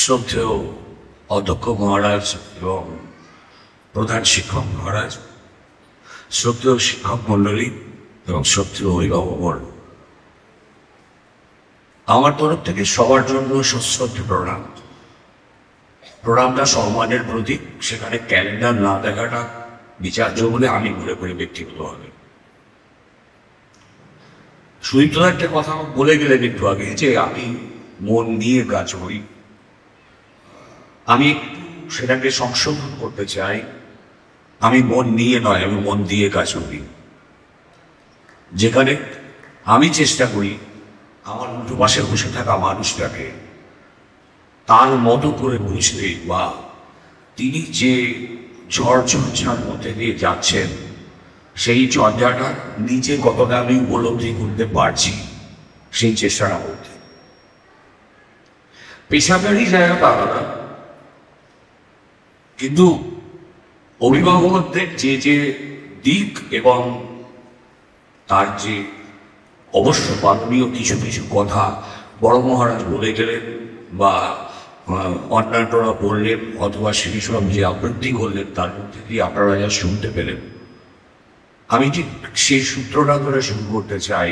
শ্রদ্ধেয় অধ্যক্ষ মহারাজ এবং প্রধান শিক্ষক মহারাজ, শ্রদ্ধেয় শিক্ষক মণ্ডলী এবং শ্রদ্ধেয় অভিভাবকগণ, আমার তরফ থেকে সবার জন্য সশ্রদ্ধ প্রণাম। প্রণামটা সম্মানের প্রতীক, সেখানে ক্যালেন্ডার না দেখাটা বিচার্য বলে আমি মনে করি ব্যক্তিগতভাবে। সুদীপ্ত একটা কথা বলে গেলেন একটু আগে যে আমি মন দিয়ে কাজ করি। আমি সেটাকে সংশোধন করতে চাই। আমি মন নিয়ে নয়, আমি মন দিয়ে কাজ করি। যেখানে আমি চেষ্টা করি আমার উল্টো পাশে বসে থাকা মানুষটাকে তার মতো করে বুঝতে, বা তিনি যে ঝড়ঝঞ্ঝার মধ্যে দিয়ে যাচ্ছেন সেই ঝঞ্ঝাটা নিজে কতটা আমি উপলব্ধি করতে পারছি সেই চেষ্টাটা করতে। পেশাদারি জায়গাটা আলাদা, কিন্তু অভিভাবকদের যে যে দিক এবং তার যে অবশ্য বাদনীয় কিছু কিছু কথা বড় মহারাজ বলে গেলেন বা অন্যান্যরা বললেন, অথবা সেই সব যে আবৃত্তি করলেন তার মধ্যে দিয়ে আপনারা যা শুনতে পেলেন, আমি ঠিক সেই সূত্রটা ধরে শুরু করতে চাই।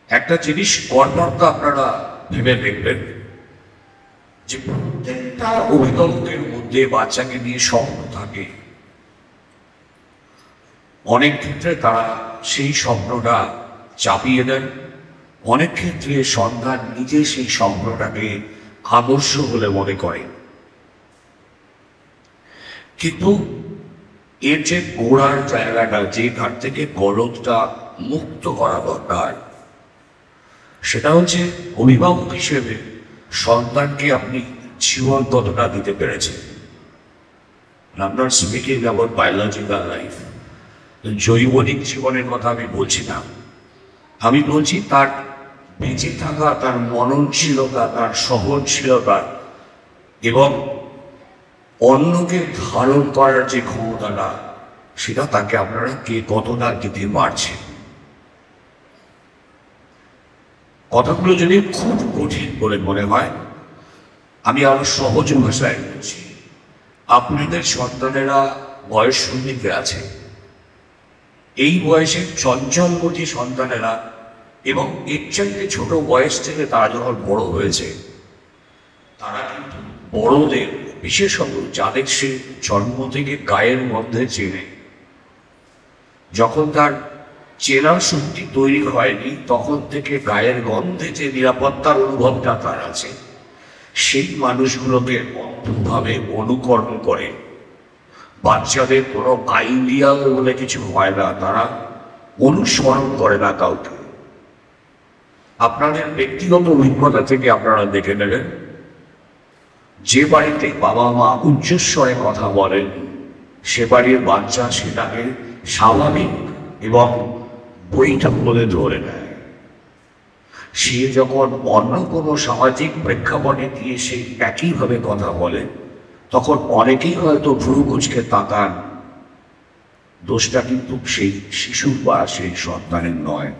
একটা জিনিস কর্মটা আপনারা ভেবে দেখবেন যে প্রত্যেকটা অভিভাবকের মধ্যে বাচ্চাকে নিয়ে স্বপ্ন থাকে। অনেক ক্ষেত্রে তারা সেই স্বপ্নটা চাপিয়ে দেন, অনেক ক্ষেত্রে সন্তান নিজে সেই স্বপ্নটাকে আদর্শ বলে মনে করে। কিন্তু এর যে গোড়ার জায়গাটা, যে ঘাট থেকে গলদটা মুক্ত করা দরকার, সেটা হচ্ছে অভিভাবক হিসেবে সন্তানকে আপনি জীবন কতটা দিতে পেরেছেন। আপনার স্পিকিং অ্যাবাউট বায়োলজিক্যাল লাইফ, জৈবনিক জীবনের কথা আমি বলছি না। আমি বলছি তার বেঁচে থাকা, তার মননশীলতা, তার সহনশীলতা এবং অন্যকে ধারণ করার যে ক্ষমতাটা, সেটা তাকে আপনারা কে কতটা দিতে পারছেন। কথাগুলো যদি খুব কঠিন বলে মনে হয়, আমি আরো সহজ ভাষায় বলছি। আপনাদের সন্তানেরা বয়স সন্ধিতে আছে। এই বয়সে চঞ্চলগতি সন্তানেরা এবং এর চাইতে ছোট বয়স থেকে তারা যখন বড় হয়েছে, তারা কিন্তু বড়দের, বিশেষত যাদের সে জন্ম থেকে গায়ের মধ্যে চেনে, যখন তার চেনার শক্তি তৈরি হয়নি তখন থেকে গায়ের গন্ধে যে নিরাপত্তার অনুভবটা তার আছে, সেই মানুষগুলোকে অদ্ভুতভাবে অনুকরণ করে। বাচ্চাদের কোনো আইডিয়াল বলে কিছু হয় না, তারা অনুসরণ করে না কাউকে। আপনাদের ব্যক্তিগত অভিজ্ঞতা থেকে আপনারা দেখে নেবেন, যে বাড়িতে বাবা মা উচ্চস্বরে কথা বলেন, সে বাড়ির বাচ্চা সেটাকে স্বাভাবিক এবং বৈঠক বলে ধরে নেয়। সে যখন অন্য কোনো সামাজিক প্রেক্ষাপটে দিয়ে সেই একইভাবে কথা বলে, তখন অনেকেই হয়তো ভ্রু কুঁচকে তাকান। দোষটা কিন্তু সেই শিশু বা সেই সন্তানের নয়।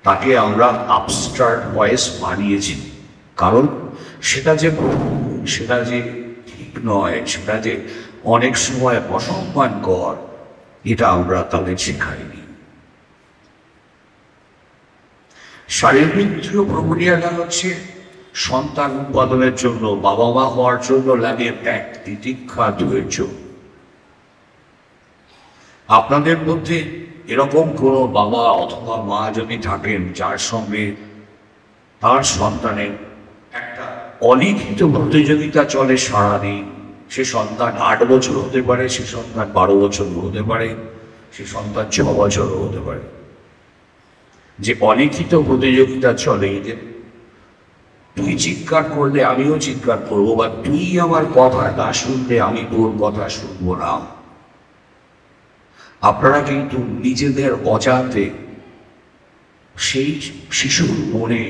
তাকে আমরা আপস্টার্ট ভয়েস বানিয়েছি, কারণ সেটা যে সেটা যে ঠিক নয়, সেটা যে অনেক সময় অসম্মানকর, এটা আমরা তাদের শেখাইনি। শারীরিক প্রক্রিয়াটা হচ্ছে সন্তান উৎপাদনের জন্য, বাবা মা হওয়ার জন্য লাগে ত্যাগ, তিতিক্ষা, ধৈর্য। আপনাদের মধ্যে এরকম কোনো বাবা অথবা মা যদি থাকেন যার সঙ্গে তার সন্তানের একটা অলিখিত প্রতিযোগিতা চলে সারাদিন, সে সন্তান 8 বছর হতে পারে, সে সন্তান 12 বছর হতে পারে, সে সন্তান 6 বছর হতে পারে, যে অলিখিত প্রতিযোগিতা চলে যে তুই চিৎকার করলে আমিও চিৎকার করবো, বা তুই আমার কথা না শুনলে আমি তোর কথা শুনবো না। আপনারা কিন্তু নিজেদের অজান্তে সেই শিশুর মনে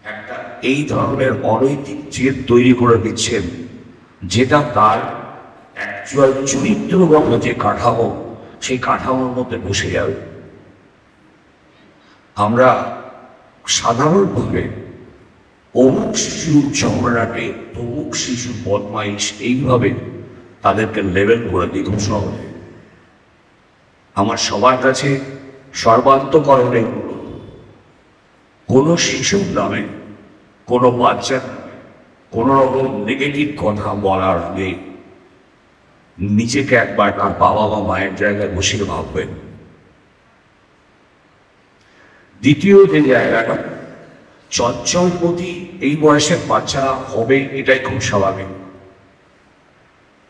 একটা এই ধরনের অনৈতিক জেদ তৈরি করে দিচ্ছেন, যেটা তার অ্যাকচুয়াল চরিত্রগত যে কাঠামো, সেই কাঠামোর মধ্যে বসে যাবে। আমরা সাধারণভাবে অমুক শিশু ঝগড়াটে, তমুক শিশু বদমাইশ, এইভাবে তাদেরকে লেবেল করে দিই খুব সহজে। আমার সবার কাছে সর্বান্তকরণে কোনো শিশুর নামে, কোনো বাচ্চার নামে কোনো রকম নেগেটিভ কথা বলার আগে নিজেকে একবার তার বাবা বা মায়ের জায়গায় বসিয়ে ভাববেন। দ্বিতীয় যে জায়গাটা, চঞ্চলমতি এই বয়সের বাচ্চারা হবে, এটাই খুব স্বাভাবিক।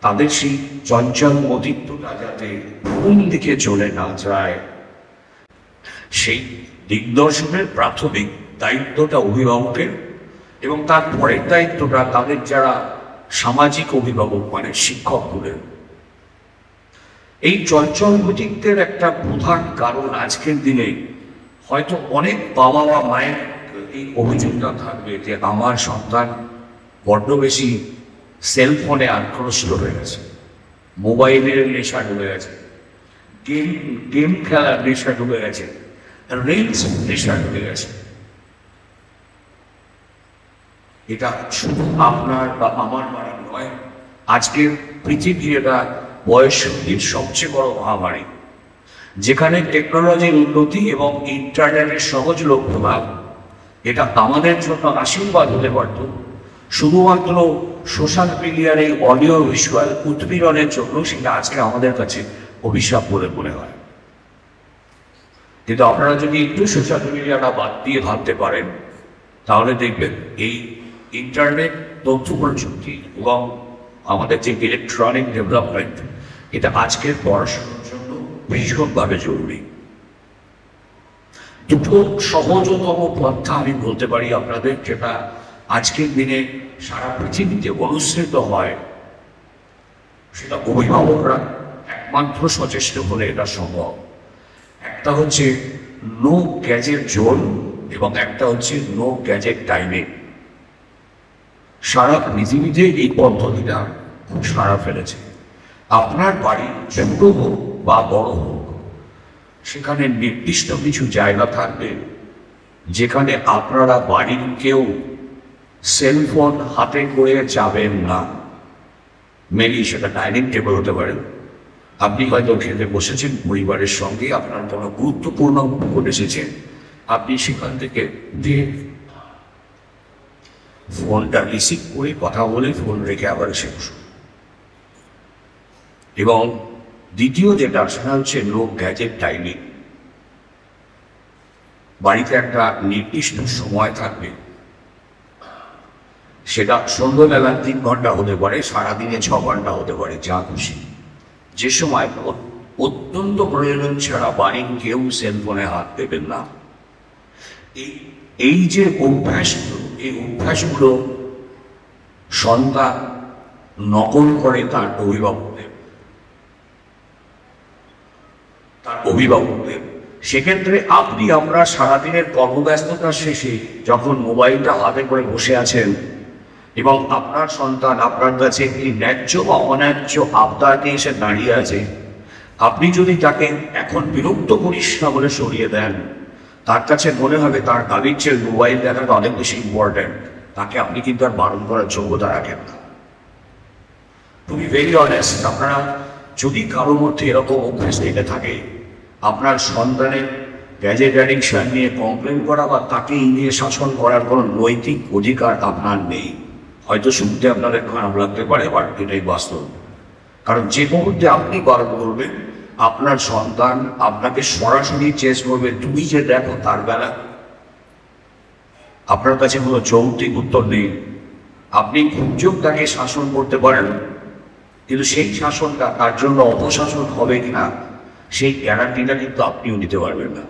তাদের সেই চঞ্চল মতিত্বটা যাতে কোন দিকে চলে না যায়, সেই দিগদর্শনের প্রাথমিক দায়িত্বটা অভিভাবকের, এবং তার পরের দায়িত্বটা তাদের যারা সামাজিক অভিভাবক মানে শিক্ষকদের। এই চঞ্চল মতিত্বের একটা প্রধান কারণ আজকের দিনে হয়তো অনেক বাবা বা মায়ের এই অভিযোগটা থাকবে যে আমার সন্তান বড্ড বেশি সেলফোনে আগ্রসী হয়ে গেছে, মোবাইলের নেশা ঢুকে গেছে, গেম খেলার নেশা ঢুকে গেছে, রিলস নেশা ঢুকে গেছে। এটা শুধু আপনার বা আমার বাড়ি নয়, আজকের পৃথিবী এটা বয়সের সবচেয়ে বড় মহামারী, যেখানে টেকনোলজির উন্নতি এবং ইন্টারনেটের সহজলভ্যতা এটা আমাদের জন্য আশীর্বাদ হতে পারত, শুধুমাত্র সোশ্যাল মিডিয়ার এই অডিও ভিজুয়াল উৎপীড়নের জন্য সেটা আজকে আমাদের কাছে অভিশাপ বলে মনে হয়। কিন্তু আপনারা যদি একটু সোশ্যাল মিডিয়াটা বাদ দিয়ে ভাবতে পারেন, তাহলে দেখবেন এই ইন্টারনেট, তথ্য প্রযুক্তি এবং আমাদের যে ইলেকট্রনিক ডেভেলপমেন্ট, এটা আজকের পড়াশোনার জন্য ভীষণভাবে জরুরি। দুটো সহজতম পন্থা আমি বলতে পারি আপনাদের, যেটা আজকের দিনে সারা পৃথিবীতে অনুসৃত হয়, সেটা অভিভাবকরা একমাত্র সচেষ্ট হলে এটা সম্ভব। একটা হচ্ছে নো গ্যাজেট জোন এবং একটা হচ্ছে নো গ্যাজেট টাইমিং। সারা পৃথিবীতে এই পদ্ধতিটা খুব সারা ফেলেছে। আপনার বাড়ি ছোট হোক বা বড় হোক, সেখানে নির্দিষ্ট কিছু জায়গা থাকবে যেখানে আপনারা বাড়ির কেউ সেলফোন হাতে করে যাবেন না। মেবি সেটা ডাইনিং টেবিল হতে পারে, আপনি হয়তো খেতে বসেছেন পরিবারের সঙ্গে, আপনার কোনো গুরুত্বপূর্ণ ভোট এসেছে, আপনি সেখান থেকে দিয়ে ফোনটা রিসিভ করে কথা বলে ফোন রেখে আবার এসে বসুন। এবং দ্বিতীয় যেটা, সেটা হচ্ছে নো গ্যাজেট টাইমিং। বাড়িতে একটা নির্দিষ্ট সময় থাকবে, সেটা সন্ধ্যাবেলা 3 ঘন্টা হতে পারে, সারাদিনে 6 ঘন্টা হতে পারে, যা খুশি। যে সময় অত্যন্ত প্রয়োজন ছাড়া বাড়ির কেউ সেলফোনে হাত দেবেন না। এই যে অভ্যাসগুলো, এই অভ্যাসগুলো সন্তান নকল করে তার অভিভাবকদের। সেক্ষেত্রে আমরা সারাদিনের কর্মব্যস্ততার শেষে যখন মোবাইলটা হাতে করে বসে আছেন এবং আপনার সন্তান আপনার কাছে একটি ন্যায্য বা অন্যায্য আবদার নিয়ে এসে দাঁড়িয়ে আছে, আপনি যদি তাকে এখন বিরক্ত করিস না বলে সরিয়ে দেন, তার কাছে মনে হবে তার দাবির চেয়ে মোবাইল দেখাটা অনেক বেশি ইম্পর্টেন্ট। তাকে আপনি কিন্তু আর বারণ করার যোগ্যতা রাখেন না। টু বি ভেরি অনেস্ট, আপনারা যদি কারোর মধ্যে এরকম অভ্যাস থেকে থাকে, আপনার সন্তানের গ্যাজেট অ্যাডিকশন নিয়ে কমপ্লেন করা বা তাকে নিয়ে শাসন করার কোনো নৈতিক অধিকার আপনার নেই। হয়তো শুনতে আপনাদের খারাপ লাগতে পারে, বাট এটাই বাস্তব। কারণ যে মুহূর্তে আপনি বারণ করবেন, আপনার সন্তান আপনাকে সরাসরি চেস করবে, তুমি যে দেখো তার বেলা। আপনার কাছে কোনো যৌক্তিক উত্তর নেই। আপনি খুব তাকে শাসন করতে পারেন, কিন্তু সেই শাসনটা তার জন্য অপশাসন হবে কিনা সেই গ্যারান্টিটা কিন্তু আপনিও নিতে পারবেন না।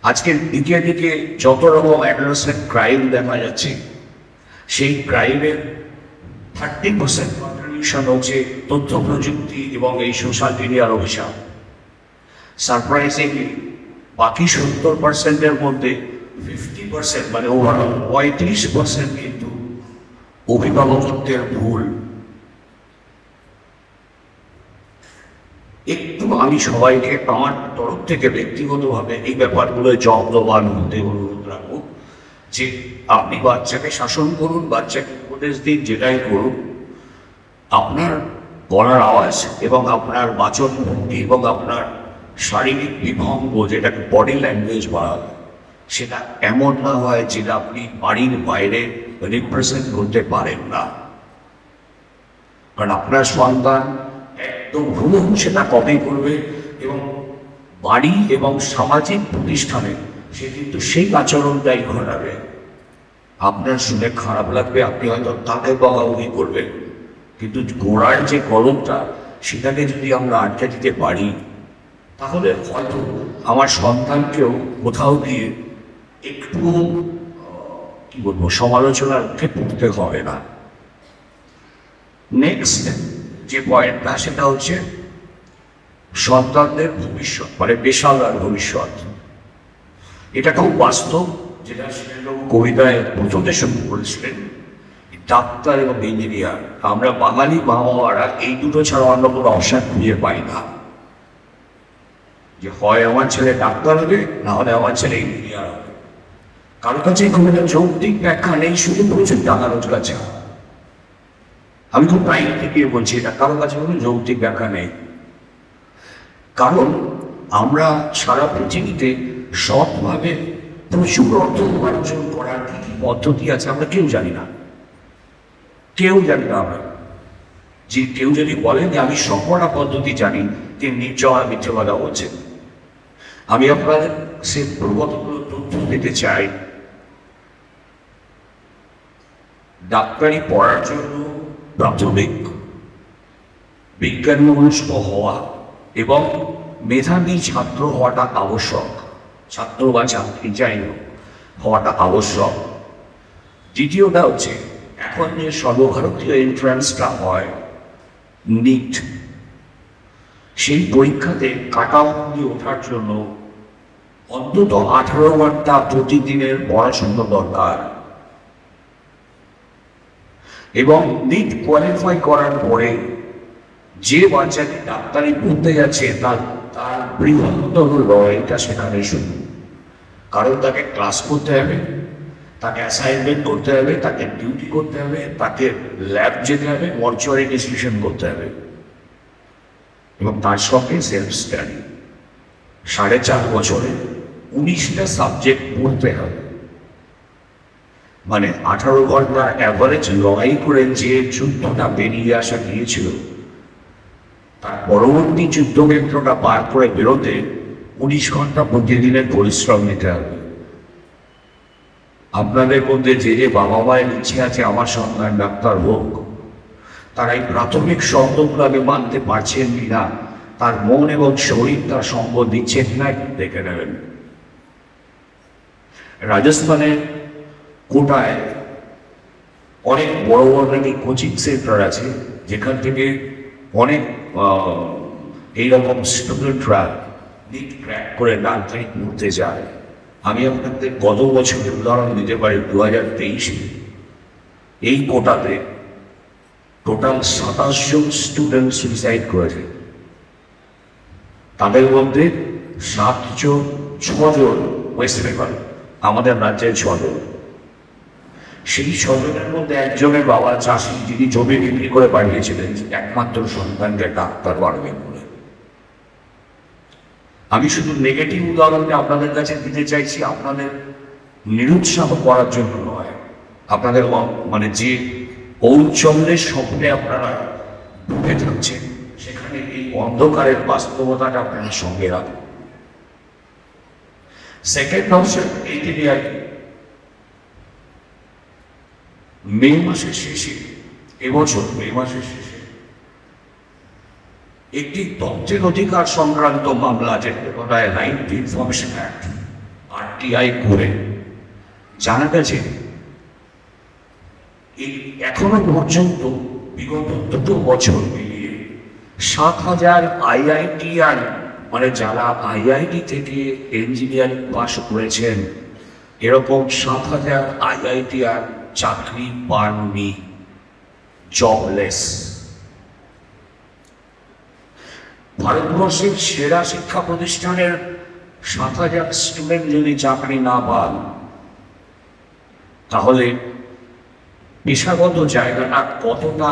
আজকের দিকে দিকে যত রকম অ্যাডোলেসেন্ট ক্রাইম দেখা যাচ্ছে, সেই ক্রাইমের 30% কন্ট্রিবিউশন হচ্ছে তথ্য প্রযুক্তি এবং এই সোশ্যাল মিডিয়ার অভিশাপ। সারপ্রাইজিংলি বাকি 70%-এর মধ্যে 50% মানে ওভারঅল 35% কিন্তু অভিভাবকত্বের ভুল। একটু আমি সবাইকে আমার তরফ থেকে ব্যক্তিগতভাবে এই ব্যাপারগুলো যত্নবান হতে অনুরোধ রাখবো, যে আপনি বাচ্চাকে শাসন করুন, বাচ্চাকে উপদেশ দিন, যেটাই করুন, আপনার গলার আওয়াজ এবং আপনার বাচন ভঙ্গি এবং আপনার শারীরিক বিভঙ্গ, যেটাকে বডি ল্যাঙ্গুয়েজ বলা হয়, সেটা এমন না হয় যেটা আপনি বাড়ির বাইরে রিপ্রেজেন্ট করতে পারেন না। কারণ আপনার সন্তান একদম হুবহু সেটা কপি করবে এবং বাড়ি এবং সামাজিক প্রতিষ্ঠানে সে কিন্তু সেই আচরণটাই ঘটাবে। আপনার শুনে খারাপ লাগবে, আপনি হয়তো তাকে বকাবকি করবেন, কিন্তু গোড়ার যে কলমটা সেটাকে যদি আমরা আটকে দিতে পারি, তাহলে হয়তো আমার সন্তানকেও কোথাও গিয়ে একটু কি বলবো সমালোচনার মুখে পড়তে হবে না। নেক্সট যে পয়েন্টটা সেটা হচ্ছে সন্তানদের ভবিষ্যৎ, মানে পেশাদার ভবিষ্যৎ। এটা খুব বাস্তব, যেটা কবিতায় প্রথমে শুরু করেছিলেন। ডাক্তার এবং ইঞ্জিনিয়ার, আমরা বাঙালি মা বাবারা এই দুটো ছাড়া অন্য কোনো অপশন খুঁজে পাই না, যে হয় আমার ছেলে ডাক্তার হবে, না হলে আমার ছেলে ইঞ্জিনিয়ার হবে। কারোর কাছে কোনো যৌক্তিক ব্যাখ্যা নেই, শুধু প্রচুর টাকা রোজগার ছাড়া। আমি খুব প্রাইম থেকে বলছি, এটা কারোর কাছে কোনো যৌক্তিক ব্যাখ্যা নেই। কারণ আমরা সারা পৃথিবীতে সৎভাবে প্রচুর অর্থ উপার্জন করার কি কি পদ্ধতি আছে আমরা কেউ জানি না, কেউ জানি না। আমরা যে কেউ যদি বলেন যে আমি সবকটা পদ্ধতি জানি, তিনি নিশ্চয় মিথ্যে কথা বলছেন। আমি আপনাদের সে কতগুলো তথ্য দিতে চাই। ডাক্তারি পড়ার জন্য প্রাথমিক বিজ্ঞান মনস্ক হওয়া এবং মেধাবী ছাত্র হওয়াটা আবশ্যক। ছাত্র বা ছাত্রী যাই হোক, হওয়াটা আবশ্যক। দ্বিতীয়টা হচ্ছে এখন যে সর্বভারতীয় এন্ট্রান্সটা হয় নিট, সেই পরীক্ষাতে কাট অফ দিয়ে ওঠার জন্য অন্তত 18 ঘন্টা প্রতিদিনের পড়াশোনা দরকার। এবং নিট কোয়ালিফাই করার পরে যে বাচ্চাটি ডাক্তারি পড়তে যাচ্ছে তার বৃহত্তর লড়াইটা সেখানে শুরু। কারণ তাকে ক্লাস করতে হবে, তাকে অ্যাসাইনমেন্ট করতে হবে, তাকে ডিউটি করতে হবে, তাকে ল্যাব যেতে হবে, মর্চুয়ারি ডিসিশন করতে হবে, এবং তার সঙ্গে সেলফ স্টাডি। 4.5 বছরে 19টা সাবজেক্ট পড়তে হবে। মানে 18 ঘন্টা অ্যাভারেজ লড়াই করে যে যুদ্ধটা বেরিয়ে আসা গিয়েছিল, তার পরবর্তী যুদ্ধক্ষেত্রটা পার করে বেরোতে 19 ঘন্টা প্রতিদিনের পরিশ্রম নিতে হবে। আপনাদের মধ্যে যে যে বাবা মায়ের ইচ্ছে আছে আমার সন্তান ডাক্তার হোক, তারা এই প্রাথমিক শব্দগুলো আগে মানতে পারছেন কিনা, তার মন এবং শরীর তার সঙ্গ দিচ্ছে কিনা দেখে নেবেন। রাজস্থানের কোটায় অনেক বড় বড় নাকি কোচিং সেন্টার আছে, যেখান থেকে অনেক এইরকম স্টুডেন্টরা নিট ক্র্যাক করে ডাক্তারি পড়তে যায়। আমি আপনাদের গত বছরের উদাহরণ দিতে পারি। 2023 এই কোটাতে টোটাল 27 জন স্টুডেন্ট সুইসাইড করেছে। তাদের মধ্যে 6 জন ওয়েস্ট বেঙ্গল, আমাদের রাজ্যের 6 জন। সেই 6 জনের মধ্যে একজনের বাবা চাষি, যিনি জমি বিক্রি করে পাঠিয়েছিলেন একমাত্র সন্তানকে ডাক্তার বাড়বেন বলে। আমি শুধু নেগেটিভ উদাহরণটা আপনাদের কাছে দিতে চাইছি, আপনাদের নিরুৎসাহ করার জন্য নয়। আপনাদের মানে যে ঔজ্জ্বল্যের স্বপ্নে আপনারা ডুবে থাকছেন, সেখানে এই অন্ধকারের বাস্তবতাটা আপনার সঙ্গে রাখুন। Second option engineering. মে মাসের শেষে, এবছর মে মাসের শেষে একটি তথ্যের অধিকার সংক্রান্ত মামলা, যেটাকে বলা হয় right two information act, RTI করে জানা গেছে এই এখনো পর্যন্ত বিগত 2 বছর মিলিয়ে 7,000 IITR, মানে যারা IIT থেকে ইঞ্জিনিয়ারিং পাস করেছেন, এরকম 7,000 IITR চাকরি পাননি, জবলেস। ভারতবর্ষের সেরা শিক্ষা প্রতিষ্ঠানের 7,000 স্টুডেন্ট যদি চাকরি না পান, তাহলে পেশাগত জায়গাটা কতটা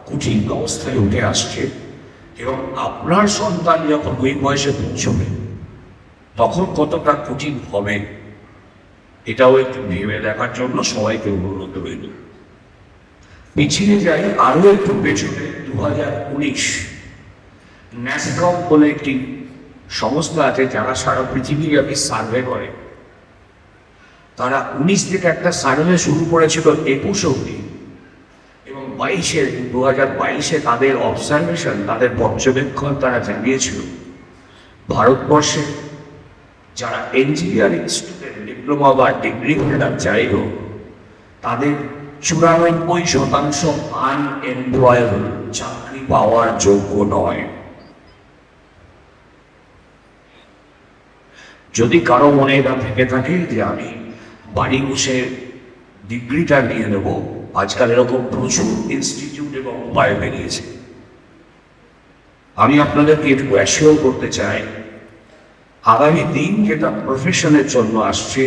কঠিন অবস্থায় উঠে আসছে, এবং আপনার সন্তান যখন ওই বয়সে পৌঁছবে তখন কতটা কঠিন হবে, এটাও একটু ভেবে দেখার জন্য সবাইকে অনুরোধ রইল। পিছিয়ে যাই আরো একটু পেছনে। 2019 ন্যাসকম বলে একটি সংস্থা আছে যারা সারা পৃথিবীব্যাপী সার্ভে করে। তারা 19 থেকে একটা সার্ভে শুরু করেছিল 21 অব্দি, এবং 2022-এ তাদের অবজারভেশন, তাদের পর্যবেক্ষণ তারা জানিয়েছিল ভারতবর্ষে যারা ইঞ্জিনিয়ারিং স্টুডেন্ট, ডিপ্লোমা বা ডিগ্রি হোল্ডার যাই হোক, তাদের 94% আনএমপ্লয়েবল, চাকরি পাওয়ার যোগ্য নয়। যদি কারো মনে এটা থেকে থাকে যে আমি বাড়ি বসে ডিগ্রিটা নিয়ে নেব, আজকাল এরকম প্রচুর ইনস্টিটিউট এবং উপায় বেরিয়েছে। আমি আপনাদেরকে একটু অ্যাসিওর করতে চাই, আগামী দিন যেটা প্রফেশনের জন্য আসছে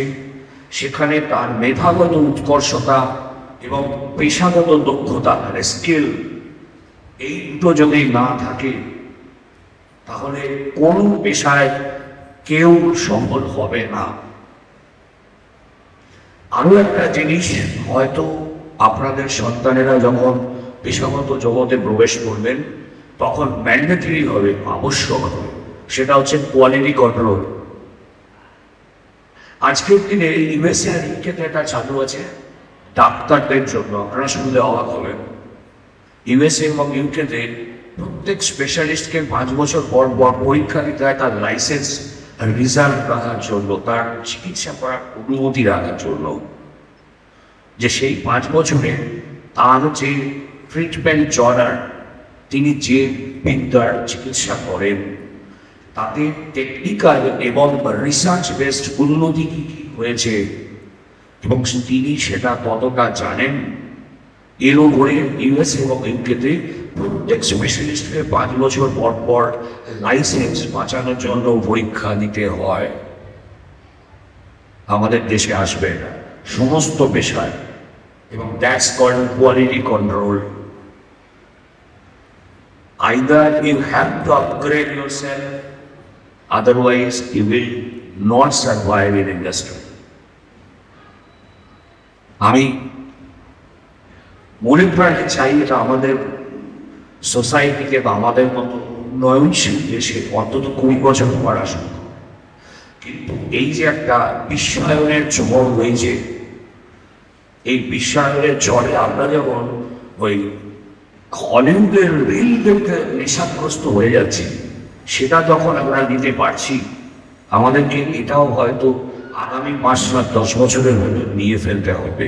সেখানে তার মেধাগত উৎকর্ষতা এবং পেশাগত দক্ষতা, মানে স্কিল, এই দুটো যদি না থাকে তাহলে কোন পেশায় কেউ সফল হবে না। আরো একটা জিনিস, হয়তো আপনাদের সন্তানেরা যখন পেশাগত জগতে প্রবেশ করবেন তখন ম্যান্ডেটরি হবে, আবশ্যক হবে, সেটা হচ্ছে কোয়ালিটি কন্ট্রোল। আজকের দিনে ইউএসএ আর ইউকেতে এটা চালু আছে ডাক্তারদের জন্য। আপনারা শুনলে অবাক হবেন, ইউএসএ এবং ইউকেতে প্রত্যেক স্পেশালিস্টকে 5 বছর পর পর পরীক্ষা দিতে হয় তার লাইসেন্স রিজার্ভ রাখার জন্য, তার চিকিৎসা করার অনুমতি রাখার জন্য, যে সেই 5 বছরে তার যে ট্রিটমেন্ট জনার, তিনি যে বিদ্যার চিকিৎসা করেন তাতে টেকনিক্যাল এবং রিসার্চ বেসড উন্নতি কি হয়েছে এবং তিনি সেটা কতটা জানেন, এর উপরে ইউএস এবং ইউকেতে প্রত্যেক স্পেশালিস্টকে 5 বছর পর পর লাইসেন্স বাঁচানোর জন্য পরীক্ষা দিতে হয়। আমাদের দেশে আসবে না সমস্ত পেশায়, এবং that's called quality control. Either you have to upgrade yourself, otherwise you will not survive in industry. আমি মনে প্রাণে চাই এটা আমাদের সোসাইটিকে বা আমাদের মতো উন্নয়নশীল দেশে অন্তত 20 বছর পর আসুক। কিন্তু এই যে একটা বিশ্বায়নের ঝড় হয়েছে, এই বিশ্বায়নের ঝড়ে আমরা যখন ওই হলিউডের রিল দেখতে নেশাগ্রস্ত হয়ে যাচ্ছি, সেটা যখন আমরা নিতে পারছি, আমাদেরকে এটাও হয়তো আগামী 5 বা 10 বছরের মধ্যে নিয়ে ফেলতে হবে।